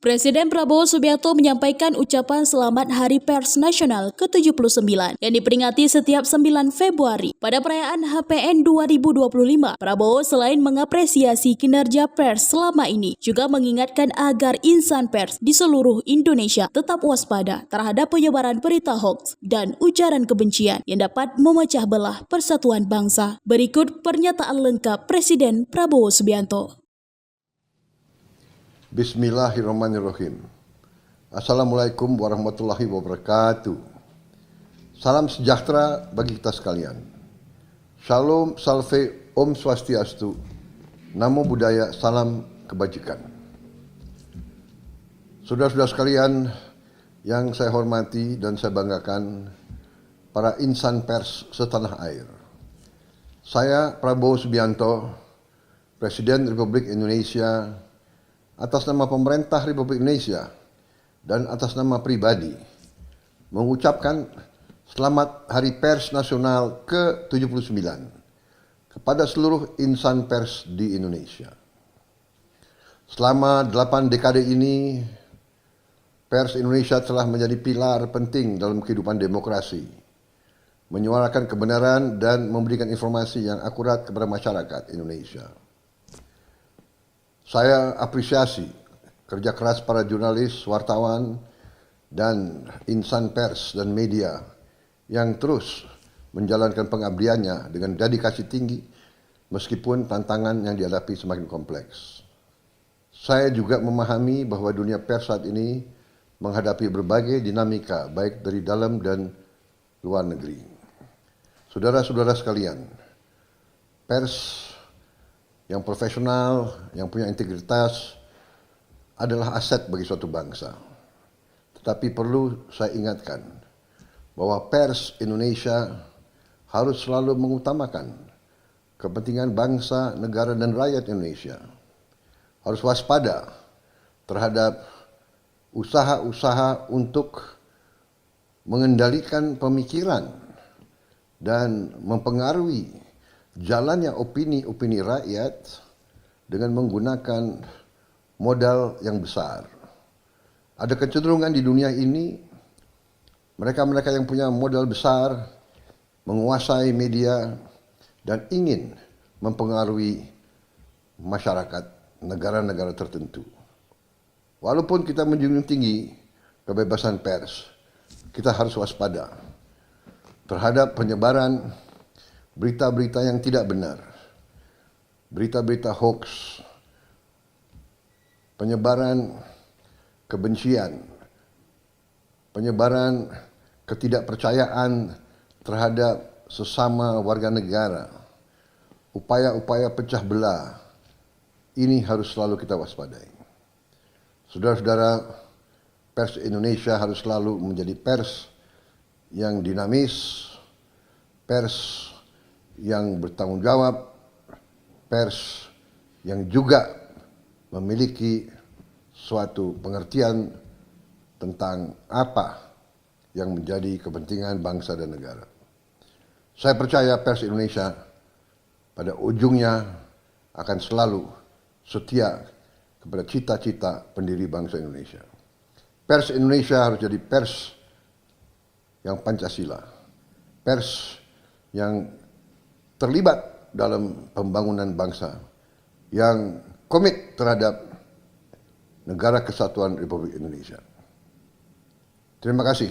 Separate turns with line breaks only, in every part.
Presiden Prabowo Subianto menyampaikan ucapan selamat Hari Pers Nasional ke-79 yang diperingati setiap 9 Februari. Pada perayaan HPN 2025, Prabowo selain mengapresiasi kinerja pers selama ini, juga mengingatkan agar insan pers di seluruh Indonesia tetap waspada terhadap penyebaran berita hoaks dan ujaran kebencian yang dapat memecah belah persatuan bangsa. Berikut pernyataan lengkap Presiden Prabowo Subianto.
Bismillahirrahmanirrahim. Assalamualaikum warahmatullahi wabarakatuh. Salam sejahtera bagi kita sekalian. Shalom, salve, Om Swastiastu, Namo Buddhaya, salam kebajikan. Saudara-saudara sekalian yang saya hormati dan saya banggakan, para insan pers setanah air. Saya Prabowo Subianto, Presiden Republik Indonesia, atas nama pemerintah Republik Indonesia dan atas nama pribadi mengucapkan selamat Hari Pers Nasional ke-79 kepada seluruh insan pers di Indonesia. Selama 8 dekade ini, pers Indonesia telah menjadi pilar penting dalam kehidupan demokrasi, menyuarakan kebenaran dan memberikan informasi yang akurat kepada masyarakat Indonesia. Saya apresiasi kerja keras para jurnalis, wartawan, dan insan pers dan media yang terus menjalankan pengabdiannya dengan dedikasi tinggi meskipun tantangan yang dihadapi semakin kompleks. Saya juga memahami bahwa dunia pers saat ini menghadapi berbagai dinamika baik dari dalam dan luar negeri. Saudara-saudara sekalian, pers yang profesional, yang punya integritas adalah aset bagi suatu bangsa. Tetapi perlu saya ingatkan bahwa pers Indonesia harus selalu mengutamakan kepentingan bangsa, negara, dan rakyat Indonesia. Harus waspada terhadap usaha-usaha untuk mengendalikan pemikiran dan mempengaruhi jalannya opini-opini rakyat dengan menggunakan modal yang besar. Ada kecenderungan di dunia ini, mereka-mereka yang punya modal besar menguasai media dan ingin mempengaruhi masyarakat negara-negara tertentu. Walaupun kita menjunjung tinggi kebebasan pers, kita harus waspada terhadap penyebaran berita-berita yang tidak benar, berita-berita hoax, penyebaran kebencian, penyebaran ketidakpercayaan terhadap sesama warga negara, upaya-upaya pecah belah, ini harus selalu kita waspadai. Saudara-saudara, pers Indonesia harus selalu menjadi pers yang dinamis, pers yang bertanggung jawab, pers yang juga memiliki suatu pengertian tentang apa yang menjadi kepentingan bangsa dan negara. Saya percaya pers Indonesia pada ujungnya akan selalu setia kepada cita-cita pendiri bangsa Indonesia. Pers Indonesia harus jadi pers yang Pancasila, pers yang terlibat dalam pembangunan bangsa, yang komit terhadap negara kesatuan Republik Indonesia. Terima kasih.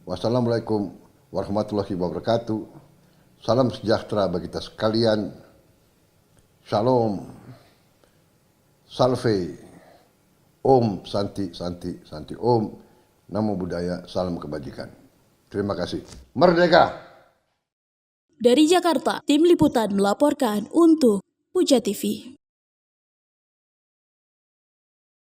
Wassalamualaikum warahmatullahi wabarakatuh. Salam sejahtera bagi kita sekalian. Shalom, salve, Om Santi Santi Santi Om, Namo Buddhaya, salam kebajikan. Terima kasih. Merdeka!
Dari Jakarta, tim liputan melaporkan untuk Puja TV.